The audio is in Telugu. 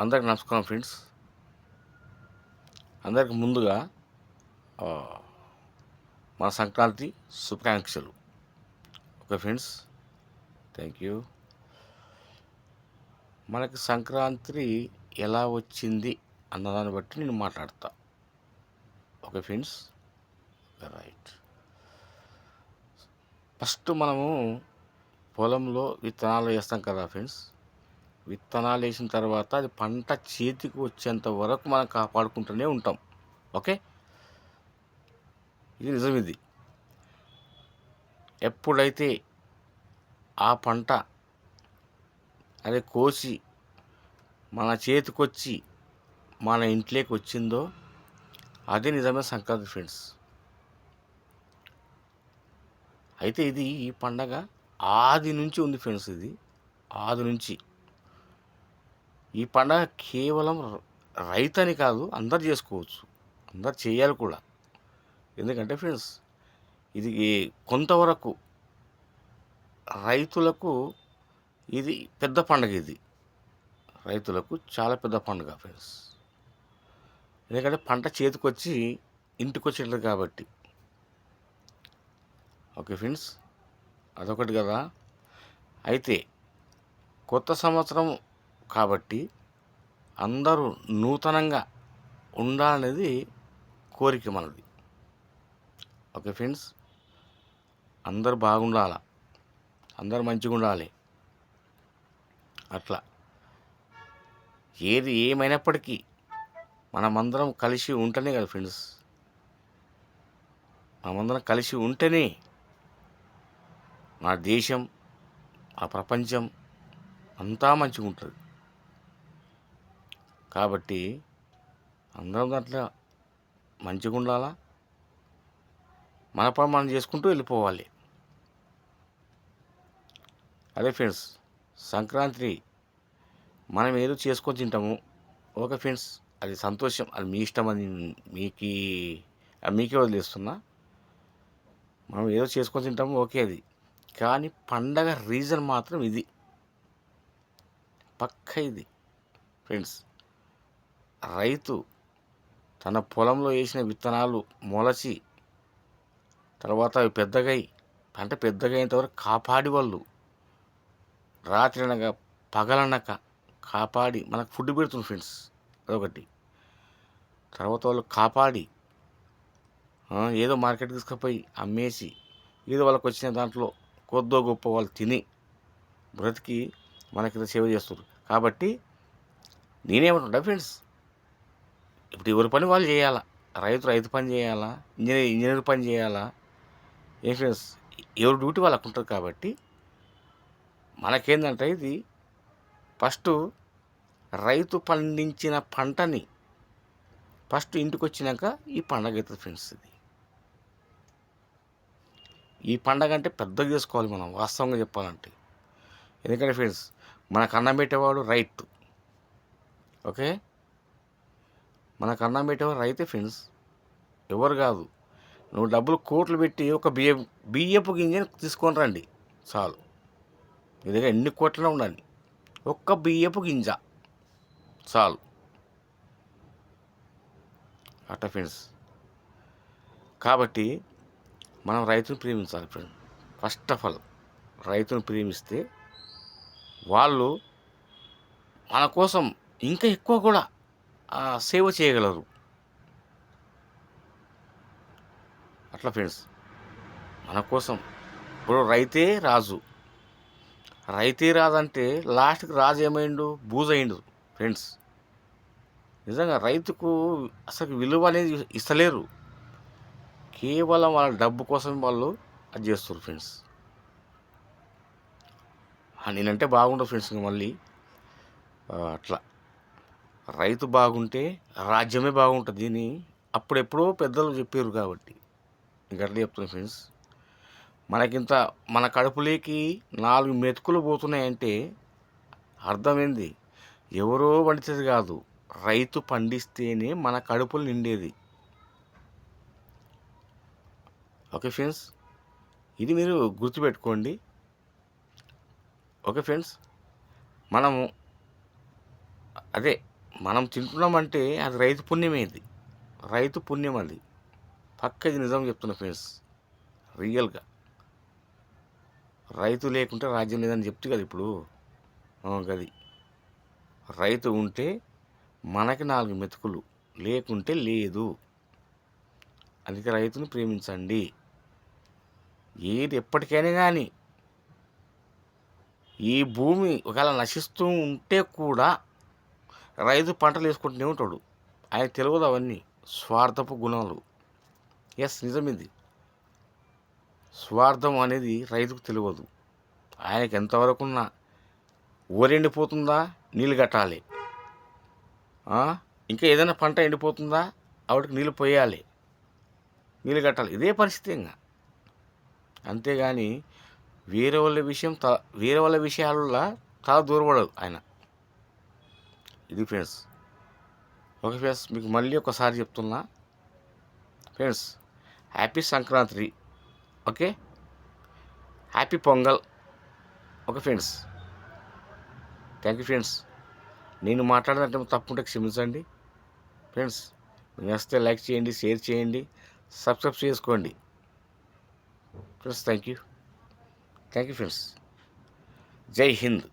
అందరికి నమస్కారం ఫ్రెండ్స్. అందరికి ముందుగా ఆ, మన సంక్రాంతి శుభాకాంక్షలు. Okay friends, thank you. మనకి సంక్రాంతి ఎలా వచ్చింది అన్నదాన్ని బట్టి నేను మాట్లాడతా. Okay friends, right. ఫస్ట్ మనము పొలంలో విత్తనాలు వేస్తాం కదా ఫ్రెండ్స్. విత్తనాలు వేసిన తర్వాత అది పంట చేతికి వచ్చేంత వరకు మనం కాపాడుకుంటూనే ఉంటాం. ఓకే, ఇది నిజం. ఇది ఎప్పుడైతే ఆ పంట అది కోసి మన చేతికొచ్చి మన ఇంట్లోకి వచ్చిందో అదే నిజమైన సంక్రాంతి ఫ్రెండ్స్. అయితే ఇది ఈ పండగ ఆది నుంచి ఉంది ఫ్రెండ్స్. ఇది ఆది నుంచి ఈ పండగ కేవలం రైతు అని కాదు, అందరు చేసుకోవచ్చు, అందరు చేయాలి కూడా. ఎందుకంటే ఫ్రెండ్స్, ఇది కొంతవరకు రైతులకు ఇది పెద్ద పండగ. ఇది రైతులకు చాలా పెద్ద పండుగ ఫ్రెండ్స్. ఎందుకంటే పంట చేతికొచ్చి ఇంటికి వచ్చేటది కాబట్టి. ఓకే ఫ్రెండ్స్, అదొకటి కదా. అయితే కొత్త సంవత్సరం కాబట్టి అందరూ నూతనంగా ఉండాలనేది కోరిక మనది. ఓకే ఫ్రెండ్స్, అందరూ బాగుండాల, అందరూ మంచిగా ఉండాలి. అట్లా ఏది ఏమైనప్పటికీ మనమందరం కలిసి ఉంటేనే కదా ఫ్రెండ్స్. మనమందరం కలిసి ఉంటేనే మన దేశం, ఆ ప్రపంచం అంతా మంచిగా ఉంటుంది. కాబట్టి అందరం దాంట్లో మంచిగా ఉండాలా, మన పని మనం చేసుకుంటూ వెళ్ళిపోవాలి. అదే ఫ్రెండ్స్, సంక్రాంతి మనం ఏదో చేసుకొని తింటాము. ఓకే ఫ్రెండ్స్, అది సంతోషం, అది మీ ఇష్టం. అది మీకే వదిలేస్తున్నా. మనం ఏదో చేసుకొని తింటాము, ఓకే. అది కానీ పండగ రీజన్ మాత్రం ఇది పక్క. ఇది ఫ్రెండ్స్, రైతు తన పొలంలో వేసిన విత్తనాలు మొలచి తర్వాత అవి పెద్దగై పంట పెద్దగా అయినంతవరకు కాపాడి వాళ్ళు రాత్రి అనగా పగలనక కాపాడి మనకు ఫుడ్ పెడుతుంది ఫ్రెండ్స్. అదొకటి. తర్వాత వాళ్ళు కాపాడి ఏదో మార్కెట్ తీసుకుపోయి అమ్మేసి ఏదో వాళ్ళకి వచ్చిన దాంట్లో కొద్దో గొప్ప వాళ్ళు తిని బ్రతికి మనకి సేవ చేస్తారు. కాబట్టి నేనేమంటున్నా ఫ్రెండ్స్, ఇప్పుడు ఎవరి పని వాళ్ళు చేయాలా. రైతు పని చేయాలా, ఇంజనీర్ పని చేయాలా. ఏ ఫ్రెండ్స్, ఎవరి డ్యూటీ వాళ్ళకు ఉంటుంది. కాబట్టి మనకేందంటే ఇది ఫస్ట్ రైతు పండించిన పంటని ఫస్ట్ ఇంటికి వచ్చినాక ఈ పండగ అవుతుంది ఫ్రెండ్స్. ఈ పండగ అంటే పెద్దగా చేసుకోవాలి మనం, వాస్తవంగా చెప్పాలంటే. ఎందుకంటే ఫ్రెండ్స్, మనకు అన్నం పెట్టేవాడు రైతు. ఓకే, మనకు అన్నం పెట్టేవాడు రైతే ఫ్రెండ్స్, ఎవరు కాదు. నువ్వు డబ్బులు కోట్లు పెట్టి ఒక బియ్యపు గింజని తీసుకొని రండి చాలు. మీ దగ్గర ఎన్ని కోట్లనే ఉండాలి, ఒక్క బియ్యపు గింజ చాలు. అట్లా ఫ్రెండ్స్. కాబట్టి మనం రైతుని ప్రేమించాలి ఫ్రెండ్. ఫస్ట్ ఆఫ్ ఆల్ రైతుని ప్రేమిస్తే వాళ్ళు మన కోసం ఇంకా ఎక్కువ కూడా సేవ చేయగలరు. అట్లా ఫ్రెండ్స్, మన కోసం ఇప్పుడు రైతే రాజు. రైతే రాజు అంటే లాస్ట్కి రాజు ఏమైండు, బూజయిండు ఫ్రెండ్స్. నిజంగా రైతుకు అసలు విలువ అనేది ఇస్తలేరు. కేవలం వాళ్ళ డబ్బు కోసం వాళ్ళు అది చేస్తారు ఫ్రెండ్స్. నేనంటే బాగుండదు ఫ్రెండ్స్. మళ్ళీ అట్లా రైతు బాగుంటే రాజ్యమే బాగుంటుంది అని అప్పుడెప్పుడో పెద్దలు చెప్పారు. కాబట్టి ఇంక అట్లా చెప్తున్నాను ఫ్రెండ్స్. మనకింత మన కడుపులోకి 4 మెతుకులు పోతున్నాయంటే అర్థమైంది, ఎవరో పండించేది కాదు, రైతు పండిస్తేనే మన కడుపులు నిండేది. ఓకే ఫ్రెండ్స్, ఇది మీరు గుర్తుపెట్టుకోండి. ఓకే ఫ్రెండ్స్, మనము అదే మనం తింటున్నామంటే అది రైతు పుణ్యమే. ఇది రైతు పుణ్యం అది. పక్క ఇది నిజం చెప్తున్నా ఫ్రెండ్స్. రియల్గా రైతు లేకుంటే రాజ్యం లేదని చెప్తే కదా ఇప్పుడు. గది రైతు ఉంటే మనకి 4 మెతుకులు, లేకుంటే లేదు. అందుకే రైతుని ప్రేమించండి. ఏది ఎప్పటికైనా కానీ ఈ భూమి ఒకవేళ నశిస్తూ ఉంటే కూడా రైతు పంటలు వేసుకుంటూనే ఉంటాడు. ఆయన తెలియదు అవన్నీ స్వార్థపు గుణాలు. ఎస్, నిజం ఇది. స్వార్థం అనేది రైతుకు తెలియదు. ఆయనకి ఎంతవరకు ఉన్నా ఓరి ఎండిపోతుందా, నీళ్ళు కట్టాలి. ఇంకా ఏదైనా పంట ఎండిపోతుందా, ఆవిడకి నీళ్ళు పోయాలి, నీళ్ళు కట్టాలి. ఇదే పరిస్థితి. ఇంకా అంతేగాని వేరే వాళ్ళ విషయాలలో తల దూరపడదు ఆయన. ఇది ఫ్రెండ్స్. ఓకే ఫ్రెండ్స్, మీకు మళ్ళీ ఒకసారి చెప్తున్నా friends, happy Sankranti. Okay, happy pongal. Okay friends, thank you friends. నేను మాట్లాడినట్టు తప్పుంటే క్షమించండి ఫ్రెండ్స్. మీకు నచ్చితే లైక్ చేయండి, షేర్ చేయండి, సబ్స్క్రైబ్ చేసుకోండి ఫ్రెండ్స్. Thank you friends. జై హింద్.